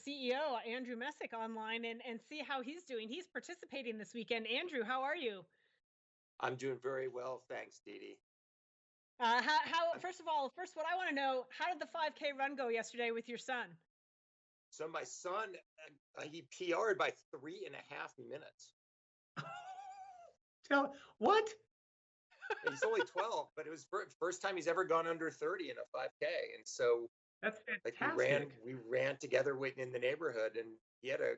CEO, Andrew Messick, online and see how he's doing. He's participating this weekend. Andrew, how are you? I'm doing very well, thanks, Dee Dee. First of all, first, what I want to know, how did the 5K run go yesterday with your son? So my son, he PR'd by 3.5 minutes. What? He's only 12, but it was first time he's ever gone under 30 in a 5K. And so, That's like, we fantastic. ran together in the neighborhood, and he had a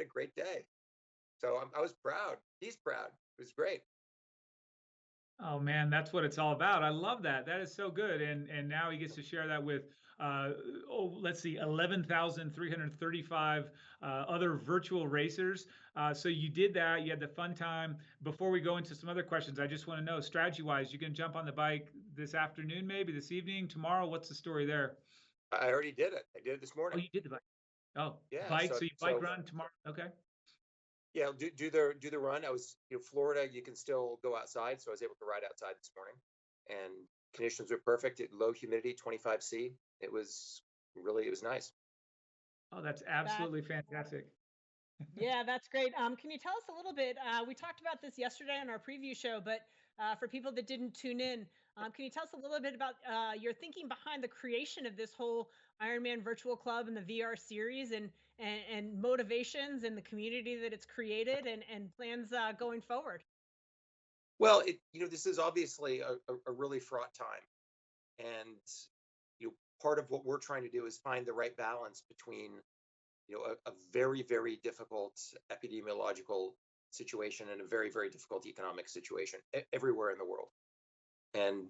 great day. So I was proud. He's proud. It was great. Oh man, that's what it's all about. I love that. That is so good. And now he gets to share that with let's see, 11,335 other virtual racers. So you did that. You had the fun time. Before we go into some other questions, I just want to know, strategy wise, you can jump on the bike this afternoon, maybe this evening, tomorrow. What's the story there? I already did it. I did it this Oh, morning. you did the bike. Oh, Yeah. bike. So So you bike so run tomorrow. Okay. yeah, do the run. I was, Florida. You can still go outside, so I was able to ride outside this morning, and conditions were perfect. Low humidity, 25°C. It was nice. Oh, that's That absolutely fantastic. Yeah, that's great. Can you tell us a little bit? We talked about this yesterday on our preview show, but for people that didn't tune in, can you tell us a little bit about your thinking behind the creation of this whole Ironman Virtual Club and the VR series, and motivations and the community that it's created, and plans going forward? Well, this is obviously a really fraught time, and part of what we're trying to do is find the right balance between a very, very difficult epidemiological situation and a very, very difficult economic situation everywhere in the world. And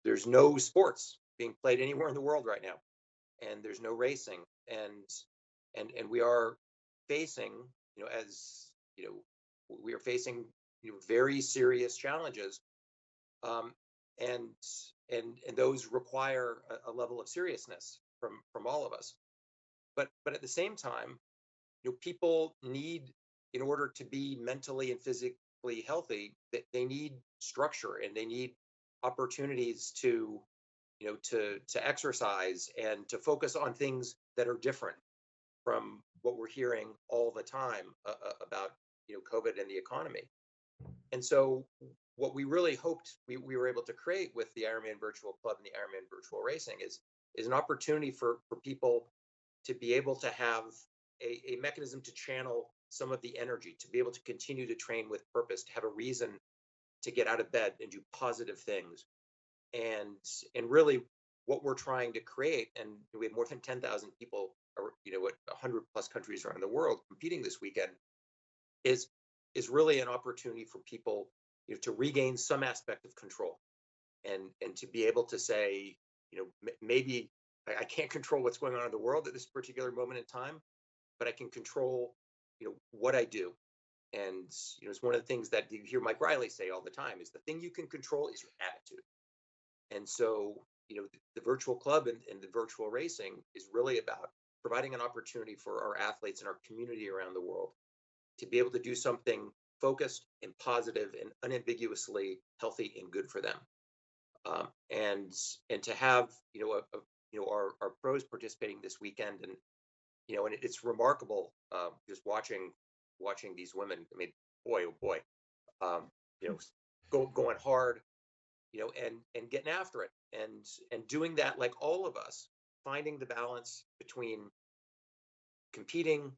there's no sports being played anywhere in the world right now, and there's no racing, and we are facing, as we are facing very serious challenges, um, and and those require a level of seriousness from all of us. But at the same time, people need, in order to be mentally and physically healthy, that they need structure, and they need opportunities to exercise and to focus on things that are different from what we're hearing all the time about COVID and the economy. And so what we really hoped we were able to create with the Ironman Virtual Club and the Ironman Virtual Racing is an opportunity for people to be able to have a mechanism to channel some of the energy, to be able to continue to train with purpose, to have a reason to get out of bed and do positive things. And and really what we're trying to create, and we have more than 10,000 people, or what, 100 plus countries around the world competing this weekend, is is really an opportunity for people, to regain some aspect of control, and to be able to say, maybe I can't control what's going on in the world at this particular moment in time, but I can control, what I do. And it's one of the things that you hear Mike Riley say all the time: is the thing you can control is your attitude. And so, the virtual club and the virtual racing is really about providing an opportunity for our athletes and our community around the world to be able to do something focused and positive and unambiguously healthy and good for them. And to have, our pros participating this weekend, and it's remarkable, just watching these women. I mean, boy, oh boy, um, you know, going hard, and getting after it, and doing that like all of us, finding the balance between competing,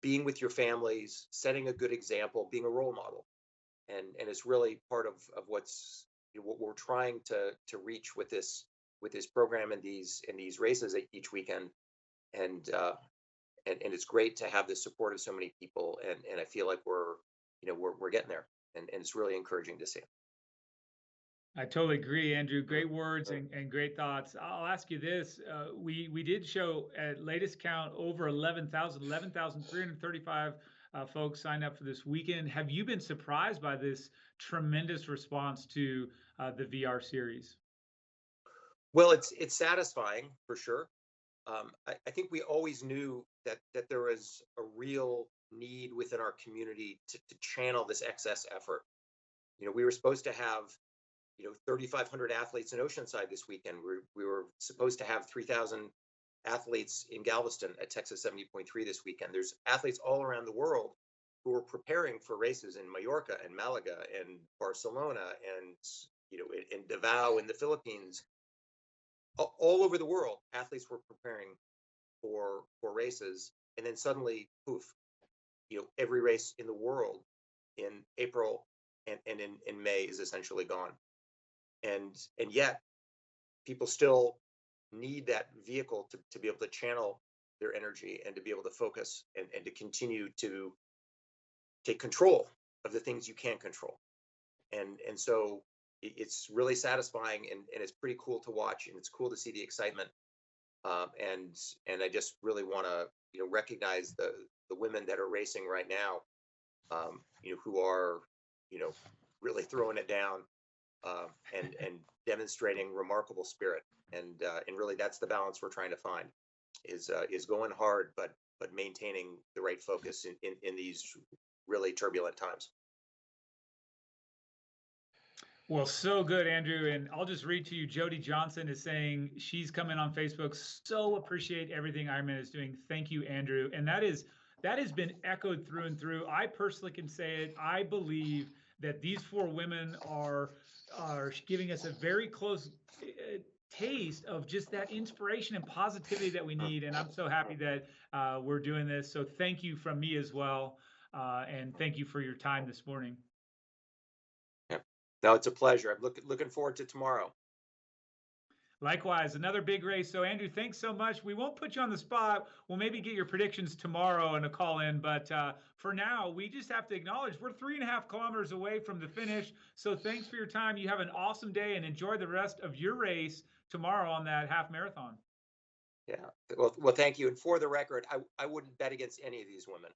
being with your families, setting a good example, being a role model. And it's really part of what we're trying to reach with this program and these races each weekend. And uh and, and it's great to have the support of so many people, and I feel like we're getting there, and it's really encouraging to see. I totally agree, Andrew. Great words and great thoughts. I'll ask you this: we did show at latest count over 11,335 folks signed up for this weekend. Have you been surprised by this tremendous response to the VR series? Well, it's satisfying for sure. I think we always knew that there was a real need within our community to channel this excess effort. We were supposed to have 3,500 athletes in Oceanside this weekend. We were supposed to have 3,000 athletes in Galveston at Texas 70.3 this weekend. There's athletes all around the world who are preparing for races in Mallorca and Malaga and Barcelona and in Davao in the Philippines. All over the world, athletes were preparing for races, and then suddenly, poof, every race in the world in April and in May is essentially gone. And yet people still need that vehicle to be able to channel their energy and to be able to focus and to continue to take control of the things you can't control. And so it's really satisfying, and it's pretty cool to watch, and it's cool to see the excitement. And I just really want to recognize the women that are racing right now, who are really throwing it down, and demonstrating remarkable spirit. And really that's the balance we're trying to find, is going hard but maintaining the right focus in these really turbulent times. Well, so good, Andrew. And I'll just read to you. Jody Johnson is saying she's coming on Facebook. So appreciate everything Ironman is doing. Thank you, Andrew. And that has been echoed through and through. I personally can say it. I believe that these four women are giving us a very close taste of just that inspiration and positivity that we need. And I'm so happy that we're doing this. So thank you from me as well. And thank you for your time this morning. Yeah. No, it's a pleasure. I'm looking forward to tomorrow. Likewise, another big race. So, Andrew, thanks so much. We won't put you on the spot. We'll maybe get your predictions tomorrow and a call in. But for now, we just have to acknowledge we're 3.5 kilometers away from the finish. So, thanks for your time. You have an awesome day and enjoy the rest of your race tomorrow on that half marathon. Yeah. Well, thank you. And for the record, I wouldn't bet against any of these women.